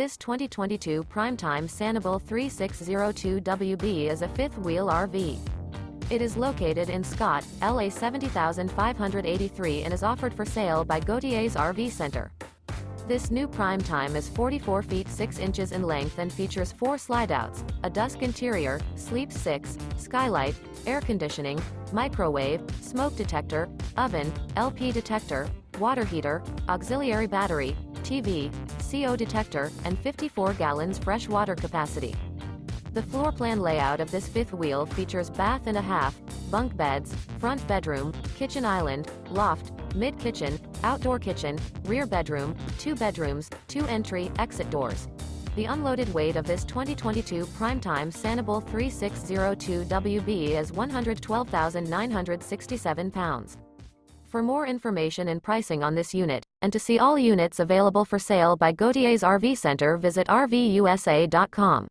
This 2022 Prime Time Sanibel 3602WB is a fifth-wheel RV. It is located in Scott, LA 70583 and is offered for sale by Gauthiers RV Center. This new Prime Time is 44 feet 6 inches in length and features 4 slideouts, a DUSK interior, sleep 6, skylight, air conditioning, microwave, smoke detector, oven, LP detector, water heater, auxiliary battery, TV, CO detector, and 54 gallons fresh water capacity. The floor plan layout of this fifth wheel features bath and a half, bunk beds, front bedroom, kitchen island, loft, mid-kitchen, outdoor kitchen, rear bedroom, 2 bedrooms, 2 entry/exit doors. The unloaded weight of this 2022 Prime Time Sanibel 3602WB is 112,967 pounds. For more information and pricing on this unit, and to see all units available for sale by Gauthiers RV Center, visit RVUSA.com.